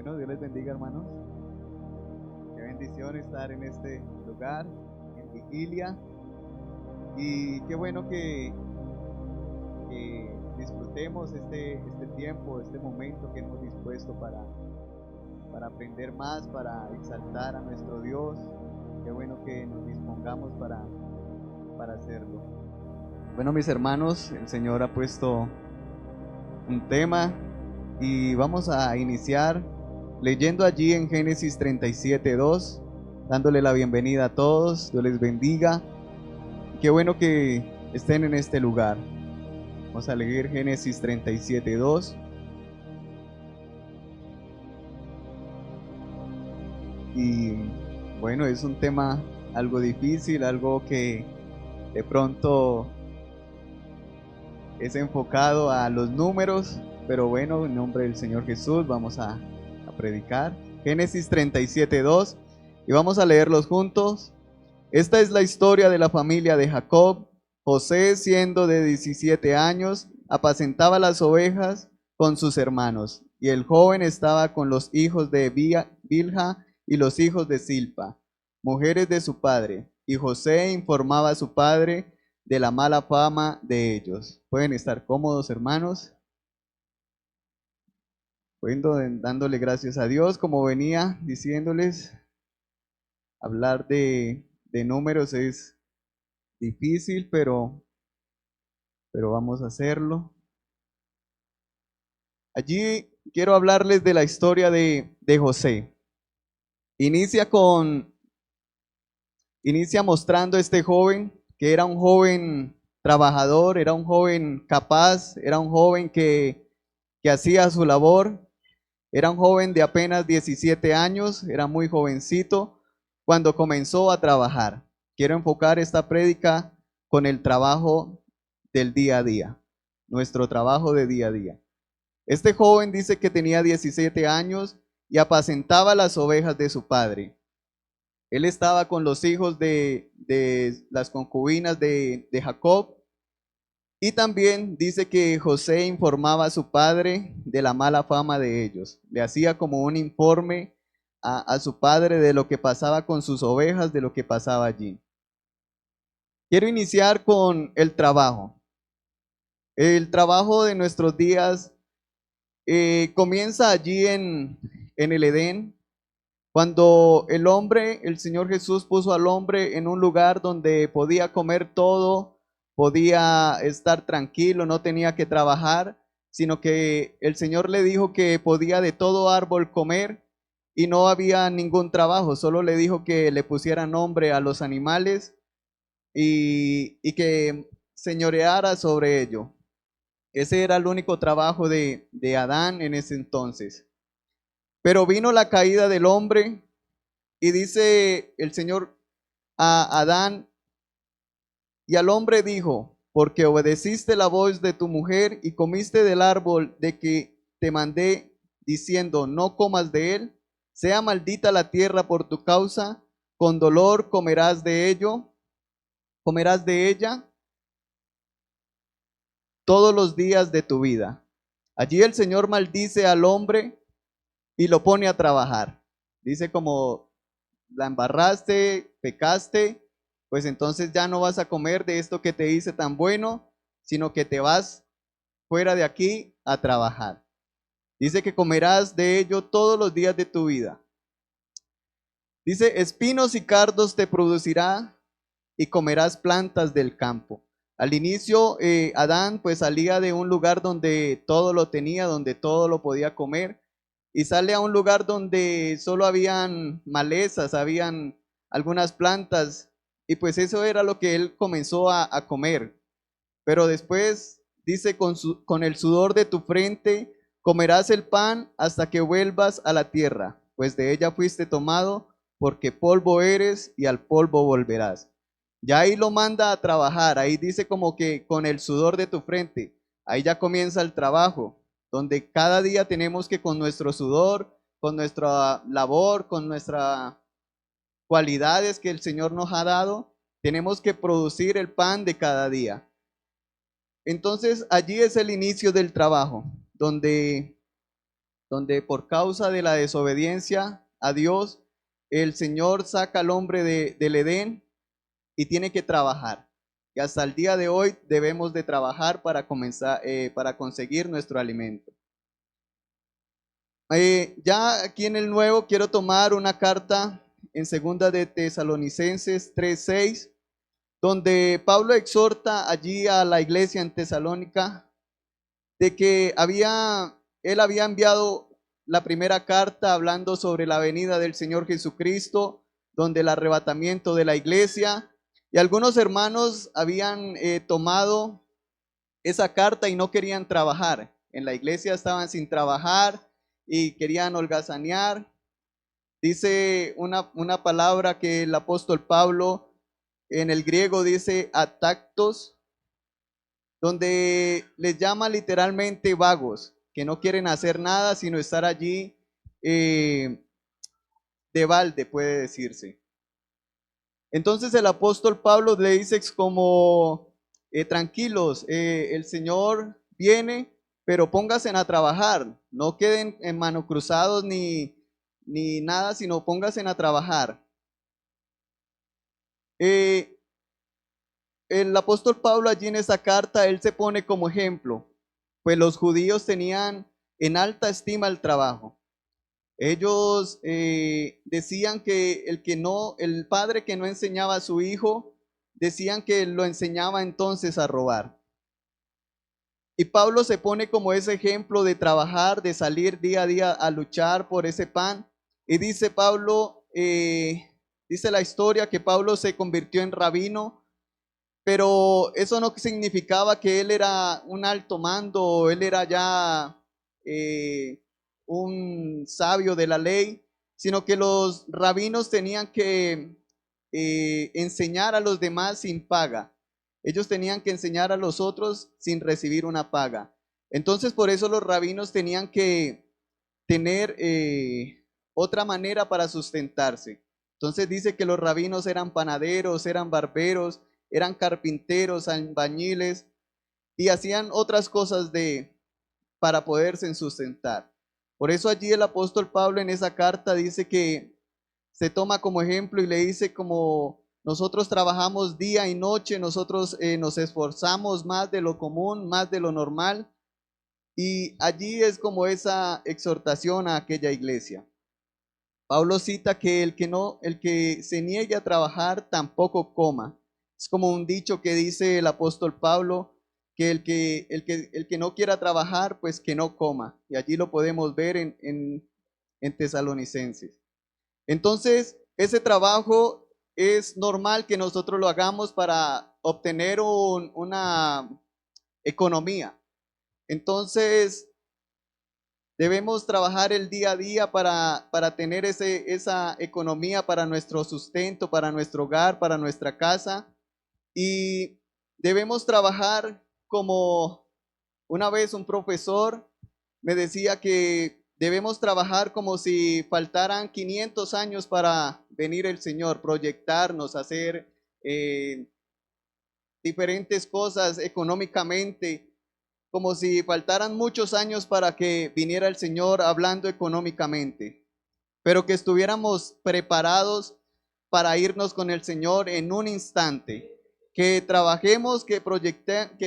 Bueno, Dios les bendiga, hermanos. Qué bendición estar en este lugar, en vigilia. Y qué bueno que disfrutemos este tiempo, este momento que hemos dispuesto para aprender más, para exaltar a nuestro Dios. Qué bueno que nos dispongamos para hacerlo. Bueno, mis hermanos, el Señor ha puesto un tema y vamos a iniciar leyendo allí en Génesis 37:2, dándole la bienvenida a todos. Dios les bendiga. Qué bueno que estén en este lugar. Vamos a leer Génesis 37:2. Y bueno, es un tema algo difícil, algo que de pronto es enfocado a los números, pero bueno, en nombre del Señor Jesús vamos a predicar. Génesis 37:2 y vamos a leerlos juntos. Esta es la historia de la familia de Jacob. José, siendo de 17 años, apacentaba las ovejas con sus hermanos, y el joven estaba con los hijos de Bilha y los hijos de Silpa, mujeres de su padre, y José informaba a su padre de la mala fama de ellos. Pueden estar cómodos, hermanos. Bueno, dándole gracias a Dios, como venía diciéndoles, hablar de números es difícil, pero vamos a hacerlo. Allí quiero hablarles de la historia de José. Inicia mostrando a este joven, que era un joven trabajador, era un joven capaz, era un joven que hacía su labor, era un joven de apenas 17 años, era muy jovencito cuando comenzó a trabajar. Quiero enfocar esta prédica con el trabajo del día a día, nuestro trabajo de día a día. Este joven dice que tenía 17 años y apacentaba las ovejas de su padre. Él estaba con los hijos de las concubinas de Jacob, y también dice que José informaba a su padre de la mala fama de ellos. Le hacía como un informe a su padre de lo que pasaba con sus ovejas, de lo que pasaba allí. Quiero iniciar con el trabajo. El trabajo de nuestros días comienza allí en el Edén, cuando el Señor Jesús puso al hombre en un lugar donde podía comer todo, podía estar tranquilo, no tenía que trabajar, sino que el Señor le dijo que podía de todo árbol comer y no había ningún trabajo, solo le dijo que le pusiera nombre a los animales y que señoreara sobre ello. Ese era el único trabajo de Adán en ese entonces. Pero vino la caída del hombre y dice el Señor a Adán, y al hombre dijo: porque obedeciste la voz de tu mujer y comiste del árbol de que te mandé, diciendo, no comas de él, sea maldita la tierra por tu causa, con dolor comerás de ella todos los días de tu vida. Allí el Señor maldice al hombre y lo pone a trabajar. Dice, como la embarraste, pecaste, pues entonces ya no vas a comer de esto que te hice tan bueno, sino que te vas fuera de aquí a trabajar. Dice que comerás de ello todos los días de tu vida. Dice, espinos y cardos te producirá y comerás plantas del campo. Al inicio, Adán pues salía de un lugar donde todo lo tenía, donde todo lo podía comer, y sale a un lugar donde solo habían malezas, habían algunas plantas, y pues eso era lo que él comenzó a comer. Pero después dice, con el sudor de tu frente comerás el pan hasta que vuelvas a la tierra, pues de ella fuiste tomado, porque polvo eres y al polvo volverás. Ya ahí lo manda a trabajar, ahí dice como que con el sudor de tu frente, ahí ya comienza el trabajo, donde cada día tenemos que con nuestro sudor, con nuestra labor, con nuestras cualidades que el Señor nos ha dado, tenemos que producir el pan de cada día. Entonces allí es el inicio del trabajo, donde donde por causa de la desobediencia a Dios, el Señor saca al hombre del Edén y tiene que trabajar. Y hasta el día de hoy debemos de trabajar para comenzar, para conseguir nuestro alimento. Ya aquí en el Nuevo quiero tomar una carta en segunda de Tesalonicenses 3:6, donde Pablo exhorta allí a la iglesia en Tesalónica de que él había enviado la primera carta hablando sobre la venida del Señor Jesucristo, donde el arrebatamiento de la iglesia, y algunos hermanos habían tomado esa carta y no querían trabajar. En la iglesia estaban sin trabajar y querían holgazanear. Dice una palabra que el apóstol Pablo en el griego dice atactos, donde les llama literalmente vagos, que no quieren hacer nada sino estar allí de balde, puede decirse. Entonces el apóstol Pablo le dice como, tranquilos, el Señor viene, pero pónganse a trabajar, no queden en manos cruzados ni nada, sino pónganse a trabajar. El apóstol Pablo allí en esa carta, él se pone como ejemplo, pues los judíos tenían en alta estima el trabajo. Ellos decían que el padre que no enseñaba a su hijo, decían que lo enseñaba entonces a robar. Y Pablo se pone como ese ejemplo de trabajar, de salir día a día a luchar por ese pan. Y dice Pablo, dice la historia que Pablo se convirtió en rabino, pero eso no significaba que él era un alto mando, él era ya un sabio de la ley, sino que los rabinos tenían que enseñar a los demás sin paga. Ellos tenían que enseñar a los otros sin recibir una paga. Entonces, por eso los rabinos tenían que tener otra manera para sustentarse. Entonces dice que los rabinos eran panaderos, eran barberos, eran carpinteros, albañiles y hacían otras cosas para poderse sustentar. Por eso allí el apóstol Pablo en esa carta dice que se toma como ejemplo y le dice como nosotros trabajamos día y noche, nosotros nos esforzamos más de lo común, más de lo normal, y allí es como esa exhortación a aquella iglesia. Pablo cita que el que se niegue a trabajar tampoco coma. Es como un dicho que dice el apóstol Pablo, que el que no quiera trabajar, pues que no coma. Y allí lo podemos ver en Tesalonicenses. Entonces, ese trabajo es normal que nosotros lo hagamos para obtener una economía. Entonces, debemos trabajar el día a día para tener esa economía para nuestro sustento, para nuestro hogar, para nuestra casa. Y debemos trabajar como una vez un profesor me decía que debemos trabajar como si faltaran 500 años para venir el Señor, proyectarnos, hacer diferentes cosas económicamente, como si faltaran muchos años para que viniera el Señor hablando económicamente, pero que estuviéramos preparados para irnos con el Señor en un instante, que trabajemos, que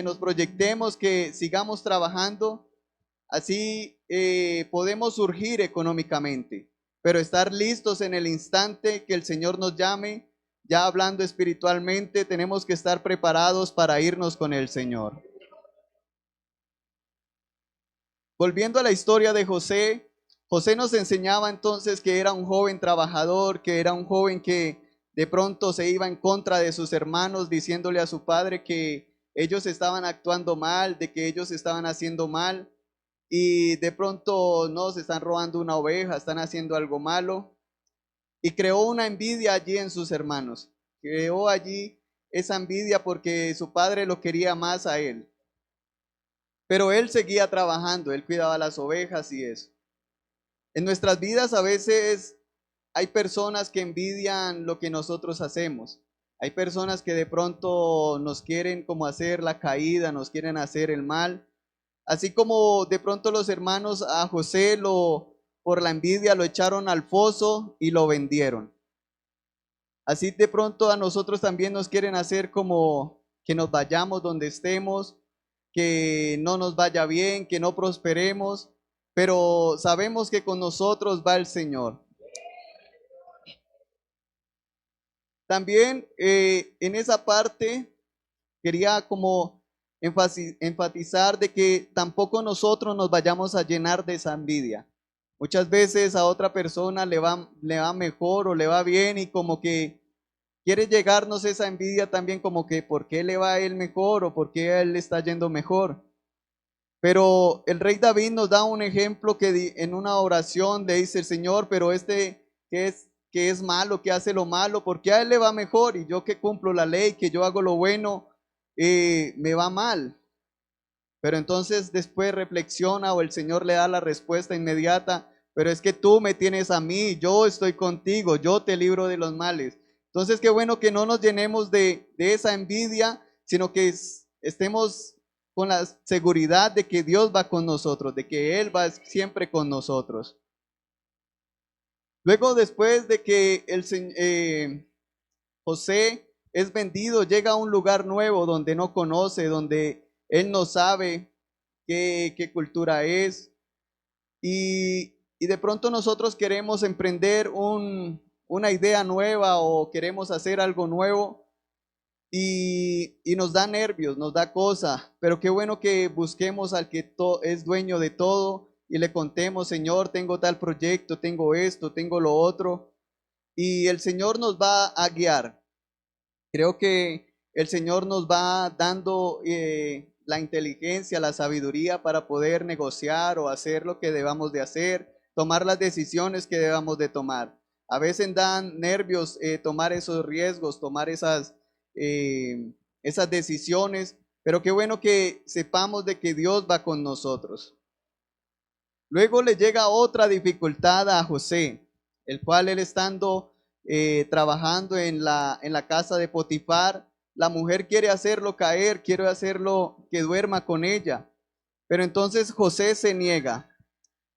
nos proyectemos, que sigamos trabajando, así podemos surgir económicamente, pero estar listos en el instante que el Señor nos llame. Ya hablando espiritualmente, tenemos que estar preparados para irnos con el Señor. Volviendo a la historia de José, José nos enseñaba entonces que era un joven trabajador, que era un joven que de pronto se iba en contra de sus hermanos, diciéndole a su padre que ellos estaban actuando mal, de que ellos estaban haciendo mal, y de pronto no, se están robando una oveja, están haciendo algo malo, y creó una envidia allí en sus hermanos, creó allí esa envidia porque su padre lo quería más a él. Pero él seguía trabajando, él cuidaba las ovejas y eso. En nuestras vidas a veces hay personas que envidian lo que nosotros hacemos. Hay personas que de pronto nos quieren como hacer la caída, nos quieren hacer el mal. Así como de pronto los hermanos a José por la envidia lo echaron al foso y lo vendieron. Así de pronto a nosotros también nos quieren hacer como que nos vayamos donde estemos, que no nos vaya bien, que no prosperemos, pero sabemos que con nosotros va el Señor. También en esa parte quería como enfatizar de que tampoco nosotros nos vayamos a llenar de esa envidia. Muchas veces a otra persona le va mejor o le va bien y como que quiere llegarnos esa envidia también como que por qué le va a él mejor o por qué a él le está yendo mejor. Pero el rey David nos da un ejemplo que en una oración le dice el Señor, pero que es malo, que hace lo malo, porque a él le va mejor y yo que cumplo la ley, que yo hago lo bueno, me va mal. Pero entonces después reflexiona o el Señor le da la respuesta inmediata, pero es que tú me tienes a mí, yo estoy contigo, yo te libro de los males. Entonces qué bueno que no nos llenemos de esa envidia, sino que estemos con la seguridad de que Dios va con nosotros, de que Él va siempre con nosotros. Luego, después de que José es vendido, llega a un lugar nuevo donde no conoce, donde él no sabe qué cultura es. Y de pronto nosotros queremos emprender una idea nueva o queremos hacer algo nuevo y nos da nervios, nos da cosa, pero qué bueno que busquemos al que es dueño de todo y le contemos, Señor, tengo tal proyecto, tengo esto, tengo lo otro, y el Señor nos va a guiar. Creo que el Señor nos va dando la inteligencia, la sabiduría para poder negociar o hacer lo que debamos de hacer, tomar las decisiones que debamos de tomar. A veces dan nervios tomar esos riesgos, tomar esas decisiones, pero qué bueno que sepamos de que Dios va con nosotros. Luego le llega otra dificultad a José, el cual él estando trabajando en la casa de Potifar, la mujer quiere hacerlo caer, quiere hacerlo que duerma con ella, pero entonces José se niega.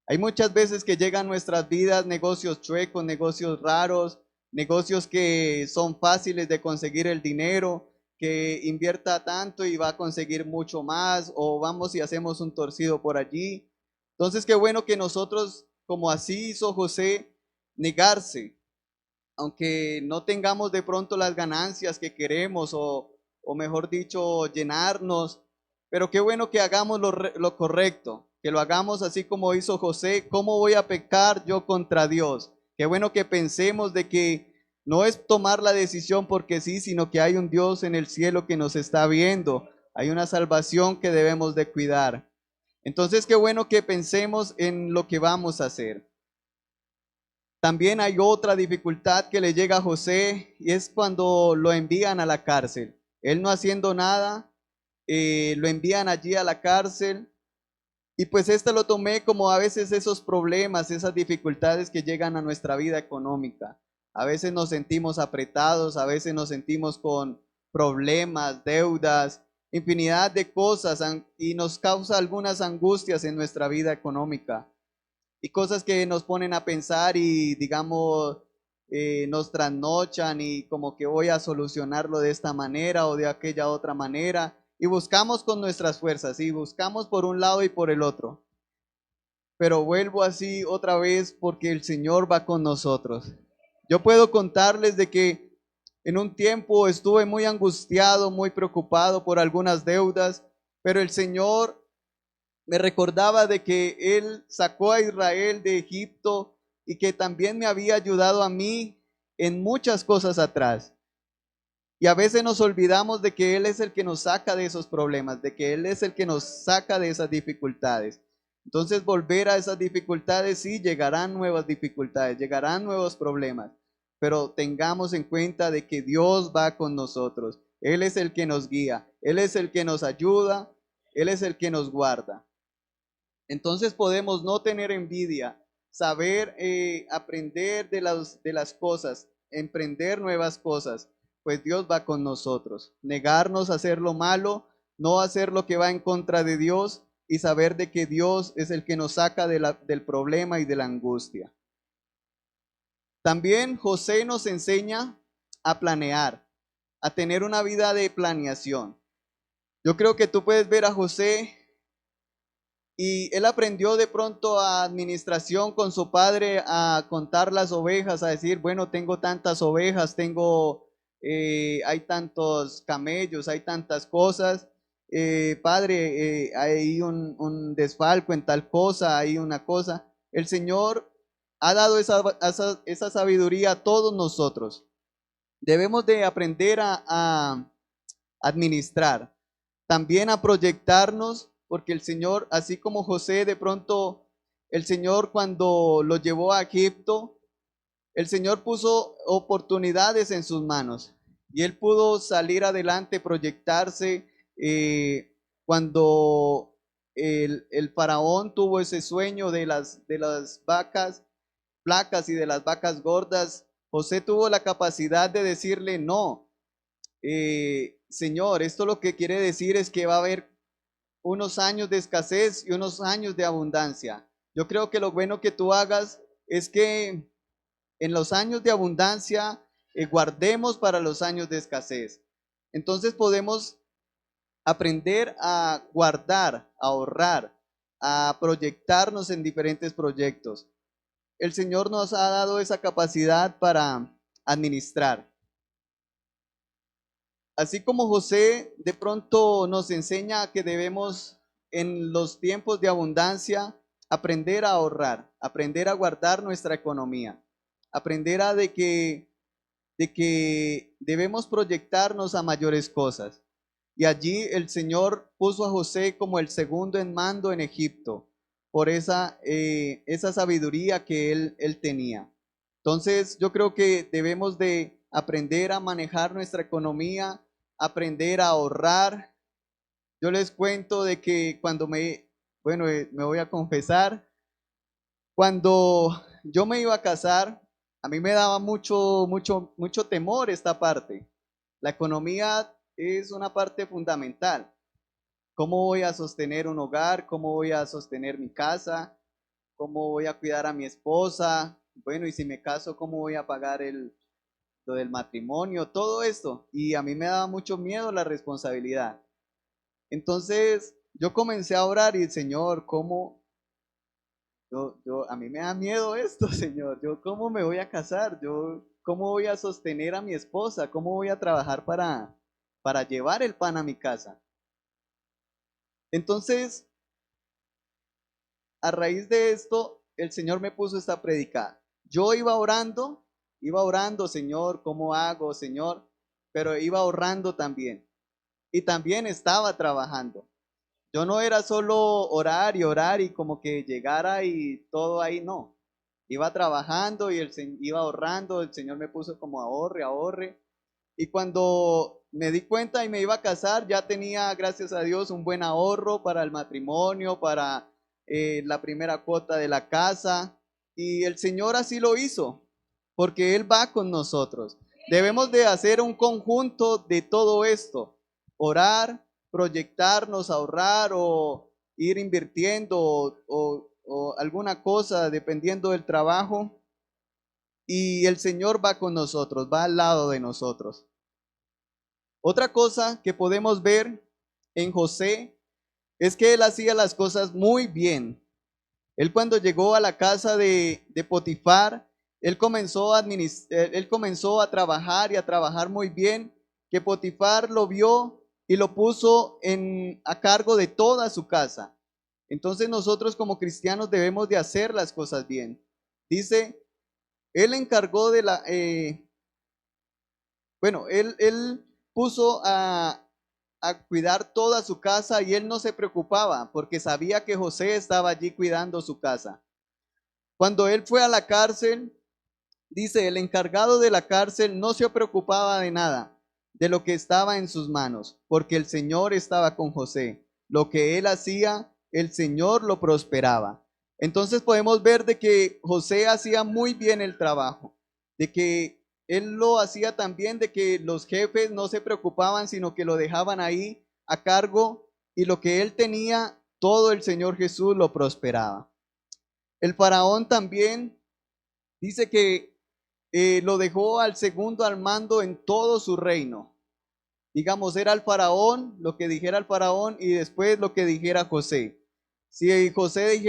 Hay muchas veces que llegan a nuestras vidas negocios chuecos, negocios raros, negocios que son fáciles de conseguir el dinero, que invierta tanto y va a conseguir mucho más, o vamos y hacemos un torcido por allí. Entonces, qué bueno que nosotros, como así hizo José, negarse, aunque no tengamos de pronto las ganancias que queremos o mejor dicho, llenarnos, pero qué bueno que hagamos lo correcto, que lo hagamos así como hizo José. ¿Cómo voy a pecar yo contra Dios? Qué bueno que pensemos de que no es tomar la decisión porque sí, sino que hay un Dios en el cielo que nos está viendo, hay una salvación que debemos de cuidar. Entonces, qué bueno que pensemos en lo que vamos a hacer. También hay otra dificultad que le llega a José y es cuando lo envían a la cárcel. Él no haciendo nada, lo envían allí a la cárcel y pues lo tomé como a veces esos problemas, esas dificultades que llegan a nuestra vida económica. A veces nos sentimos apretados, a veces nos sentimos con problemas, deudas, infinidad de cosas y nos causa algunas angustias en nuestra vida económica y cosas que nos ponen a pensar y digamos nos trasnochan y como que voy a solucionarlo de esta manera o de aquella otra manera y buscamos con nuestras fuerzas y buscamos por un lado y por el otro. Pero vuelvo así otra vez porque el Señor va con nosotros. Yo puedo contarles de que en un tiempo estuve muy angustiado, muy preocupado por algunas deudas, pero el Señor me recordaba de que Él sacó a Israel de Egipto y que también me había ayudado a mí en muchas cosas atrás. Y a veces nos olvidamos de que Él es el que nos saca de esos problemas, de que Él es el que nos saca de esas dificultades. Entonces volver a esas dificultades, sí, llegarán nuevas dificultades, llegarán nuevos problemas, pero tengamos en cuenta de que Dios va con nosotros. Él es el que nos guía, Él es el que nos ayuda, Él es el que nos guarda. Entonces podemos no tener envidia, saber aprender de las cosas, emprender nuevas cosas, pues Dios va con nosotros. Negarnos a hacer lo malo, no hacer lo que va en contra de Dios y saber de que Dios es el que nos saca del problema y de la angustia. También José nos enseña a planear, a tener una vida de planeación. Yo creo que tú puedes ver a José y él aprendió de pronto a administración con su padre, a contar las ovejas, a decir, bueno, tengo tantas ovejas, hay tantos camellos, hay tantas cosas. Padre, hay un desfalco en tal cosa, hay una cosa. El Señor ha dado esa sabiduría a todos nosotros. Debemos de aprender a administrar, también a proyectarnos, porque el Señor, así como José, de pronto, el Señor cuando lo llevó a Egipto, el Señor puso oportunidades en sus manos y él pudo salir adelante, proyectarse. Cuando el faraón tuvo ese sueño de las vacas flacas y de las vacas gordas, José tuvo la capacidad de decirle, no, Señor, esto lo que quiere decir es que va a haber unos años de escasez y unos años de abundancia. Yo creo que lo bueno que tú hagas es que en los años de abundancia guardemos para los años de escasez. Entonces podemos aprender a guardar, a ahorrar, a proyectarnos en diferentes proyectos. El Señor nos ha dado esa capacidad para administrar. Así como José de pronto nos enseña que debemos en los tiempos de abundancia aprender a ahorrar, aprender a guardar nuestra economía, aprender de que debemos proyectarnos a mayores cosas. Y allí el Señor puso a José como el segundo en mando en Egipto por esa sabiduría que él tenía. Entonces yo creo que debemos de aprender a manejar nuestra economía, aprender a ahorrar. Yo les cuento de que bueno, me voy a confesar, cuando yo me iba a casar, a mí me daba mucho temor esta parte. La economía es una parte fundamental. ¿Cómo voy a sostener un hogar? ¿Cómo voy a sostener mi casa? ¿Cómo voy a cuidar a mi esposa? Bueno, y si me caso, ¿cómo voy a pagar lo del matrimonio? Todo esto. Y a mí me daba mucho miedo la responsabilidad. Entonces, yo comencé a orar y, Señor, a mí me da miedo esto, Señor. Yo, ¿cómo me voy a casar? Yo, ¿cómo voy a sostener a mi esposa? ¿Cómo voy a trabajar para llevar el pan a mi casa? Entonces, a raíz de esto, el Señor me puso esta predicada. Yo iba orando, Señor, ¿cómo hago, Señor? Pero iba ahorrando también. Y también estaba trabajando. Yo no era solo orar y como que llegara y todo ahí, no. Iba trabajando y iba ahorrando, el Señor me puso como ahorre, ahorre. Y cuando me di cuenta y me iba a casar, ya tenía, gracias a Dios, un buen ahorro para el matrimonio, para la primera cuota de la casa. Y el Señor así lo hizo, porque Él va con nosotros. Debemos de hacer un conjunto de todo esto, orar, proyectarnos, ahorrar o ir invirtiendo o alguna cosa dependiendo del trabajo. Y el Señor va con nosotros, va al lado de nosotros. Otra cosa que podemos ver en José es que él hacía las cosas muy bien. Él cuando llegó a la casa de Potifar, él comenzó a trabajar y a trabajar muy bien, que Potifar lo vio y lo puso a cargo de toda su casa. Entonces nosotros como cristianos debemos de hacer las cosas bien. Dice, él encargó él puso a cuidar toda su casa y él no se preocupaba porque sabía que José estaba allí cuidando su casa. Cuando él fue a la cárcel, dice, el encargado de la cárcel no se preocupaba de nada, de lo que estaba en sus manos, porque el Señor estaba con José. Lo que él hacía, el Señor lo prosperaba. Entonces podemos ver de que José hacía muy bien el trabajo, de que él lo hacía también, de que los jefes no se preocupaban, sino que lo dejaban ahí a cargo y lo que él tenía todo el Señor Jesús lo prosperaba. El faraón también dice que lo dejó al segundo al mando en todo su reino. Digamos, era el faraón, lo que dijera el faraón y después lo que dijera José. Si José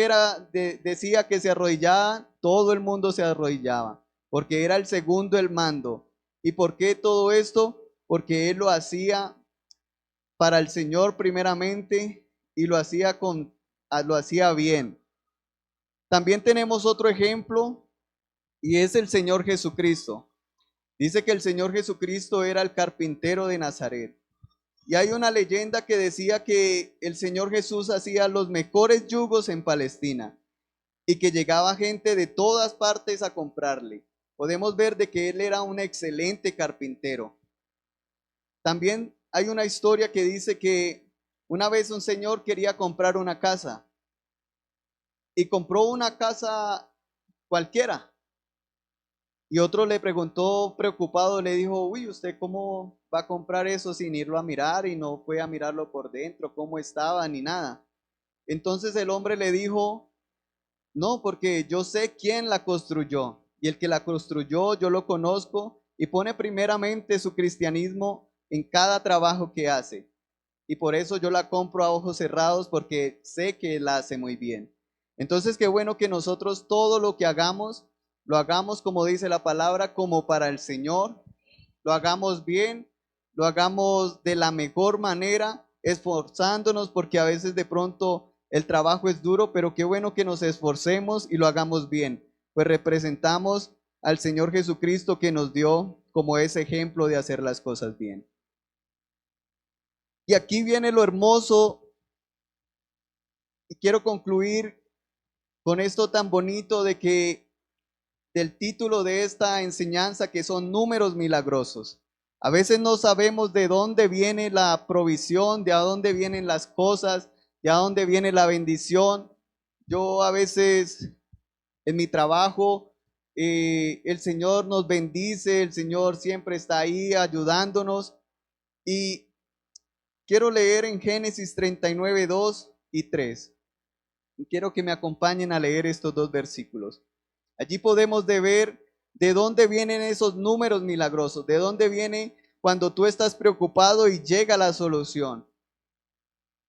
decía que se arrodillaba, todo el mundo se arrodillaba, porque era el segundo el mando. ¿Y por qué todo esto? Porque él lo hacía para el Señor primeramente y lo hacía bien. También tenemos otro ejemplo y es el Señor Jesucristo. Dice que el Señor Jesucristo era el carpintero de Nazaret. Y hay una leyenda que decía que el Señor Jesús hacía los mejores yugos en Palestina y que llegaba gente de todas partes a comprarle. Podemos ver de que él era un excelente carpintero. También hay una historia que dice que una vez un señor quería comprar una casa y compró una casa cualquiera. Y otro le preguntó preocupado, le dijo, uy, ¿usted cómo va a comprar eso sin irlo a mirar? Y no fue a mirarlo por dentro, cómo estaba, ni nada. Entonces el hombre le dijo, no, porque yo sé quién la construyó. Y el que la construyó, yo lo conozco y pone primeramente su cristianismo en cada trabajo que hace. Y por eso yo la compro a ojos cerrados porque sé que la hace muy bien. Entonces, qué bueno que nosotros todo lo que hagamos, lo hagamos como dice la palabra, como para el Señor, lo hagamos bien, lo hagamos de la mejor manera, esforzándonos porque a veces de pronto el trabajo es duro, pero qué bueno que nos esforcemos y lo hagamos bien, pues representamos al Señor Jesucristo que nos dio como ese ejemplo de hacer las cosas bien. Y aquí viene lo hermoso y quiero concluir con esto tan bonito de que del título de esta enseñanza que son números milagrosos. A veces no sabemos de dónde viene la provisión, de a dónde vienen las cosas, de a dónde viene la bendición. Yo a veces en mi trabajo, el Señor nos bendice, el Señor siempre está ahí ayudándonos. Y quiero leer en Génesis 39, 2 y 3. Y quiero que me acompañen a leer estos dos versículos. Allí podemos ver de dónde vienen esos números milagrosos, de dónde viene cuando tú estás preocupado y llega la solución.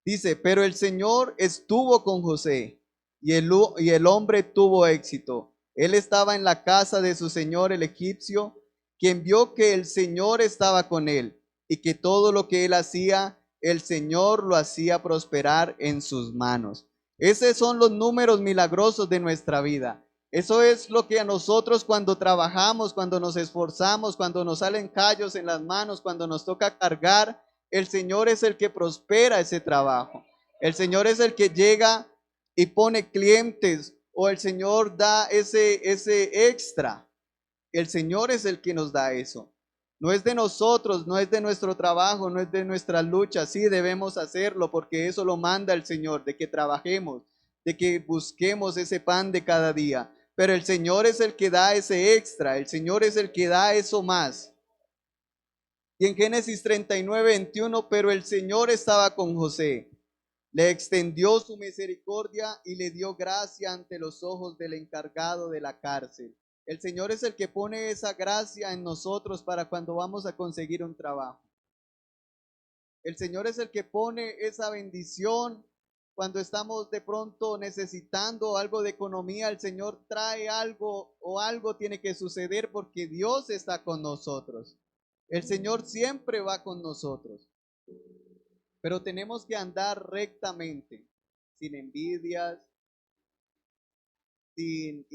Dice, pero el Señor estuvo con José y el hombre tuvo éxito. Él estaba en la casa de su señor el egipcio, quien vio que el Señor estaba con él y que todo lo que él hacía, el Señor lo hacía prosperar en sus manos. Esos son los números milagrosos de nuestra vida. Eso es lo que a nosotros cuando trabajamos, cuando nos esforzamos, cuando nos salen callos en las manos, cuando nos toca cargar, el Señor es el que prospera ese trabajo. El Señor es el que llega y pone clientes o el Señor da ese extra. El Señor es el que nos da eso. No es de nosotros, no es de nuestro trabajo, no es de nuestra lucha. Sí debemos hacerlo porque eso lo manda el Señor, de que trabajemos, de que busquemos ese pan de cada día. Pero el Señor es el que da ese extra, el Señor es el que da eso más. Y en Génesis 39, 21, pero el Señor estaba con José, le extendió su misericordia y le dio gracia ante los ojos del encargado de la cárcel. El Señor es el que pone esa gracia en nosotros para cuando vamos a conseguir un trabajo. El Señor es el que pone esa bendición cuando estamos de pronto necesitando algo de economía. El Señor trae algo o algo tiene que suceder porque Dios está con nosotros. El Señor siempre va con nosotros, pero tenemos que andar rectamente, sin envidias, sin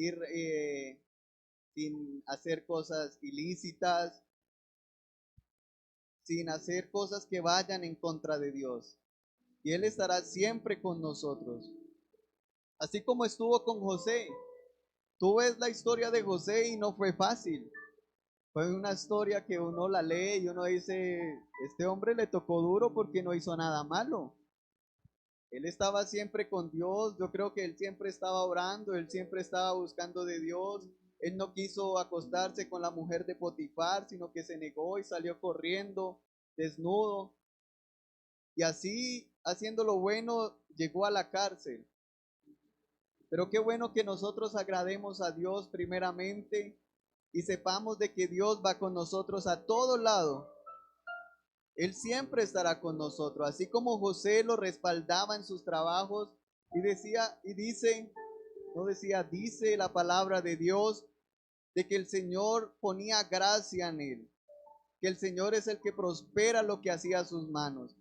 hacer cosas ilícitas, sin hacer cosas que vayan en contra de Dios. Y Él estará siempre con nosotros. Así como estuvo con José. Tú ves la historia de José y no fue fácil. Fue una historia que uno la lee y uno dice, este hombre le tocó duro porque no hizo nada malo. Él estaba siempre con Dios, yo creo que él siempre estaba orando, él siempre estaba buscando de Dios. Él no quiso acostarse con la mujer de Potifar, sino que se negó y salió corriendo desnudo. Y así haciendo lo bueno, llegó a la cárcel. Pero qué bueno que nosotros agrademos a Dios primeramente y sepamos de que Dios va con nosotros a todo lado. Él siempre estará con nosotros, así como José lo respaldaba en sus trabajos y decía y dice, no decía, dice la palabra de Dios de que el Señor ponía gracia en él, que el Señor es el que prospera lo que hacía sus manos,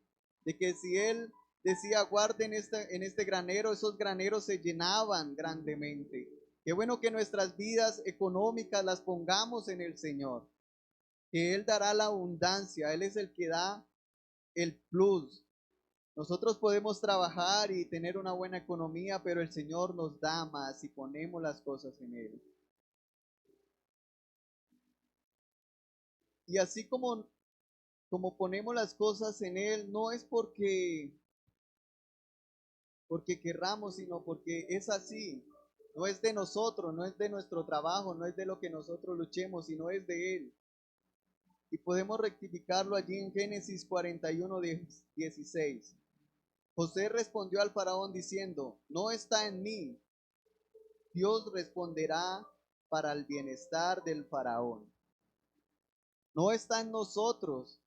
de que si él decía guarden en este granero, esos graneros se llenaban grandemente. Qué bueno que nuestras vidas económicas las pongamos en el Señor, que Él dará la abundancia, Él es el que da el plus. Nosotros podemos trabajar y tener una buena economía, pero el Señor nos da más si ponemos las cosas en Él. Y así como ponemos las cosas en Él, no es porque querramos, sino porque es así. No es de nosotros, no es de nuestro trabajo, no es de lo que nosotros luchemos, sino es de Él. Y podemos rectificarlo allí en Génesis 41, 16. José respondió al faraón diciendo, no está en mí, Dios responderá para el bienestar del faraón. No está en nosotros,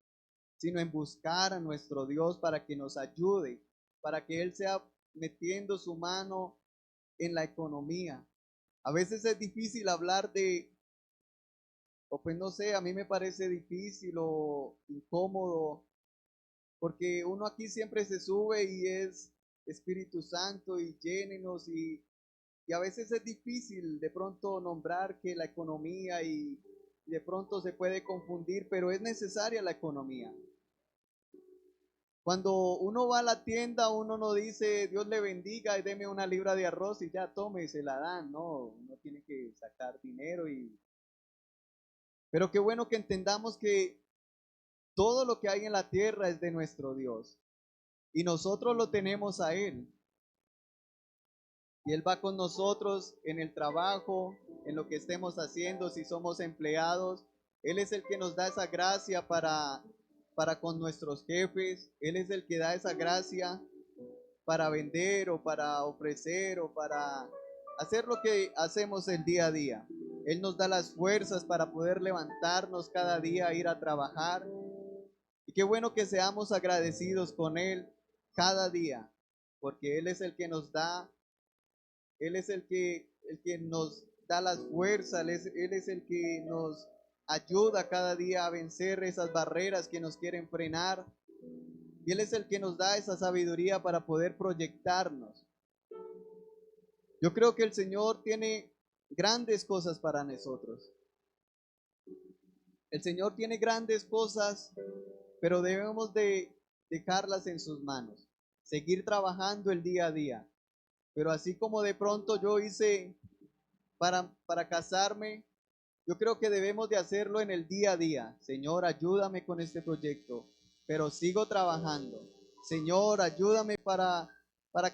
sino en buscar a nuestro Dios para que nos ayude, para que Él sea metiendo su mano en la economía. A veces es difícil hablar o pues no sé, a mí me parece difícil o incómodo, porque uno aquí siempre se sube y es Espíritu Santo y llénenos y a veces es difícil de pronto nombrar que la economía y de pronto se puede confundir, pero es necesaria la economía. Cuando uno va a la tienda, uno no dice Dios le bendiga y deme una libra de arroz y ya tome y se la dan. No, uno tiene que sacar dinero pero qué bueno que entendamos que todo lo que hay en la tierra es de nuestro Dios y nosotros lo tenemos a Él. Y Él va con nosotros en el trabajo, en lo que estemos haciendo, si somos empleados. Él es el que nos da esa gracia para con nuestros jefes. Él es el que da esa gracia para vender o para ofrecer o para hacer lo que hacemos el día a día. Él nos da las fuerzas para poder levantarnos cada día, ir a trabajar. Y qué bueno que seamos agradecidos con Él cada día, porque Él es el que nos da, Él es el que nos da las fuerzas, Él es el que nos ayuda cada día a vencer esas barreras que nos quieren frenar. Y Él es el que nos da esa sabiduría para poder proyectarnos. Yo creo que el Señor tiene grandes cosas para nosotros. El Señor tiene grandes cosas, pero debemos de dejarlas en sus manos. Seguir trabajando el día a día. Pero así como de pronto yo hice para casarme, yo creo que debemos de hacerlo en el día a día. Señor, ayúdame con este proyecto, pero sigo trabajando. Señor, ayúdame para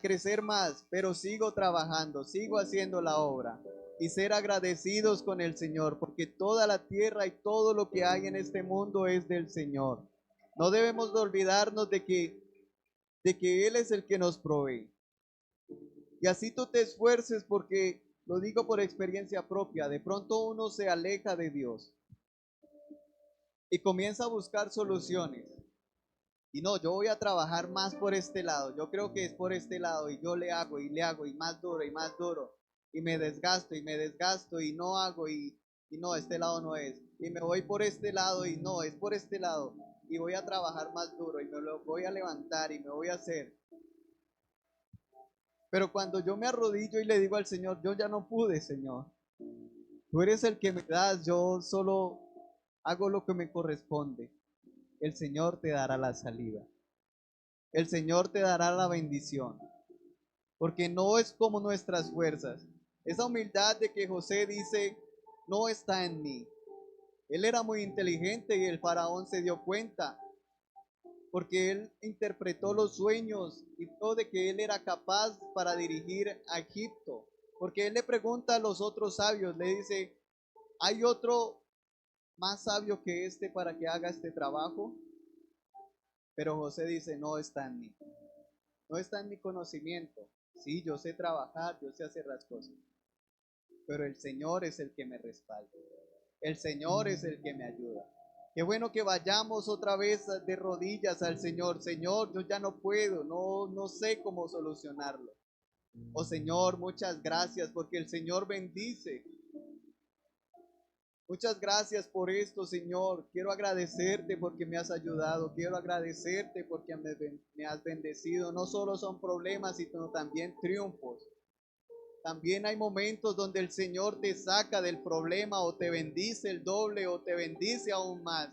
crecer más, pero sigo trabajando, sigo haciendo la obra. Y ser agradecidos con el Señor, porque toda la tierra y todo lo que hay en este mundo es del Señor. No debemos de olvidarnos de que Él es el que nos provee. Y así tú te esfuerces porque, lo digo por experiencia propia, de pronto uno se aleja de Dios y comienza a buscar soluciones. Y no, yo voy a trabajar más por este lado, yo creo que es por este lado y yo le hago y le hago y más duro y más duro y me desgasto y no hago y no, este lado no es. Y me voy por este lado y no, es por este lado y voy a trabajar más duro y me lo voy a levantar y me voy a hacer. Pero cuando yo me arrodillo y le digo al Señor, yo ya no pude, Señor. Tú eres el que me das, yo solo hago lo que me corresponde. El Señor te dará la salida. El Señor te dará la bendición. Porque no es como nuestras fuerzas. Esa humildad de que José dice, no está en mí. Él era muy inteligente y el faraón se dio cuenta porque él interpretó los sueños y todo de que él era capaz para dirigir a Egipto. Porque él le pregunta a los otros sabios, le dice, ¿hay otro más sabio que este para que haga este trabajo? Pero José dice, no está en mí. no está en mi conocimiento. Sí, yo sé trabajar, yo sé hacer las cosas, pero el Señor es el que me respalda. El Señor es el que me ayuda. Qué bueno que vayamos otra vez de rodillas al Señor. Señor, yo ya no puedo, no sé cómo solucionarlo. Oh Señor, muchas gracias porque el Señor bendice. Muchas gracias por esto, Señor. Quiero agradecerte porque me has ayudado. Quiero agradecerte porque me has bendecido. No solo son problemas, sino también triunfos. También hay momentos donde el Señor te saca del problema o te bendice el doble o te bendice aún más.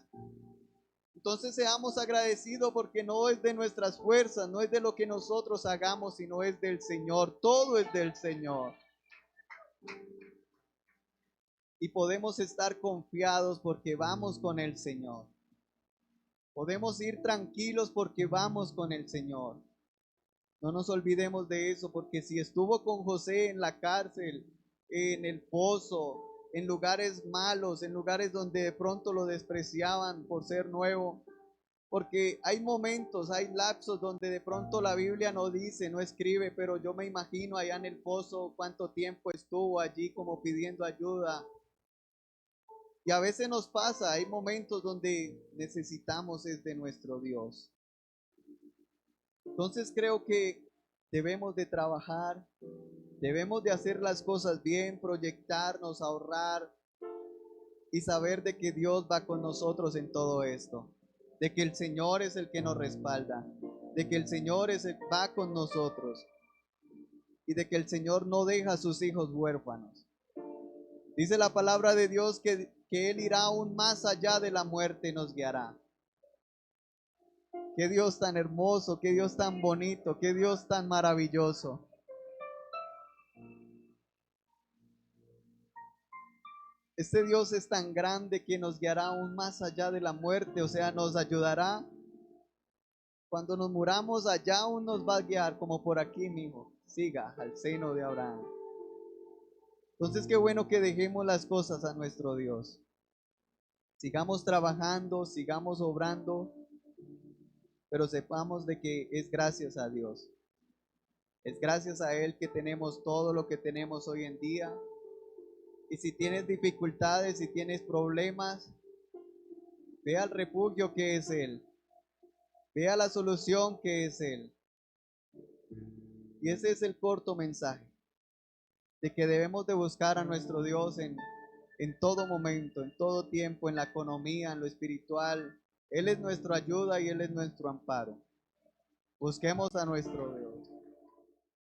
Entonces seamos agradecidos porque no es de nuestras fuerzas, no es de lo que nosotros hagamos, sino es del Señor. Todo es del Señor. Y podemos estar confiados porque vamos con el Señor. Podemos ir tranquilos porque vamos con el Señor. No nos olvidemos de eso, porque si estuvo con José en la cárcel, en el pozo, en lugares malos, en lugares donde de pronto lo despreciaban por ser nuevo, porque hay momentos, hay lapsos donde de pronto la Biblia no dice, no escribe, pero yo me imagino allá en el pozo cuánto tiempo estuvo allí como pidiendo ayuda. Y a veces nos pasa, hay momentos donde necesitamos es de nuestro Dios. Entonces creo que debemos de trabajar, debemos de hacer las cosas bien, proyectarnos, ahorrar y saber de que Dios va con nosotros en todo esto, de que el Señor es el que nos respalda, de que el Señor va con nosotros y de que el Señor no deja a sus hijos huérfanos. Dice la palabra de Dios que Él irá aún más allá de la muerte y nos guiará. Qué Dios tan hermoso, qué Dios tan bonito, qué Dios tan maravilloso. Este Dios es tan grande que nos guiará aún más allá de la muerte, o sea, nos ayudará. Cuando nos muramos allá aún nos va a guiar, como por aquí, mi hijo. Siga al seno de Abraham. Entonces, qué bueno que dejemos las cosas a nuestro Dios. Sigamos trabajando, sigamos obrando, pero sepamos de que es gracias a Dios. Es gracias a Él que tenemos todo lo que tenemos hoy en día. Y si tienes dificultades, si tienes problemas, ve al refugio que es Él. Ve a la solución que es Él. Y ese es el corto mensaje, de que debemos de buscar a nuestro Dios en todo momento, en todo tiempo, en la economía, en lo espiritual. Él es nuestra ayuda y Él es nuestro amparo. Busquemos a nuestro Dios.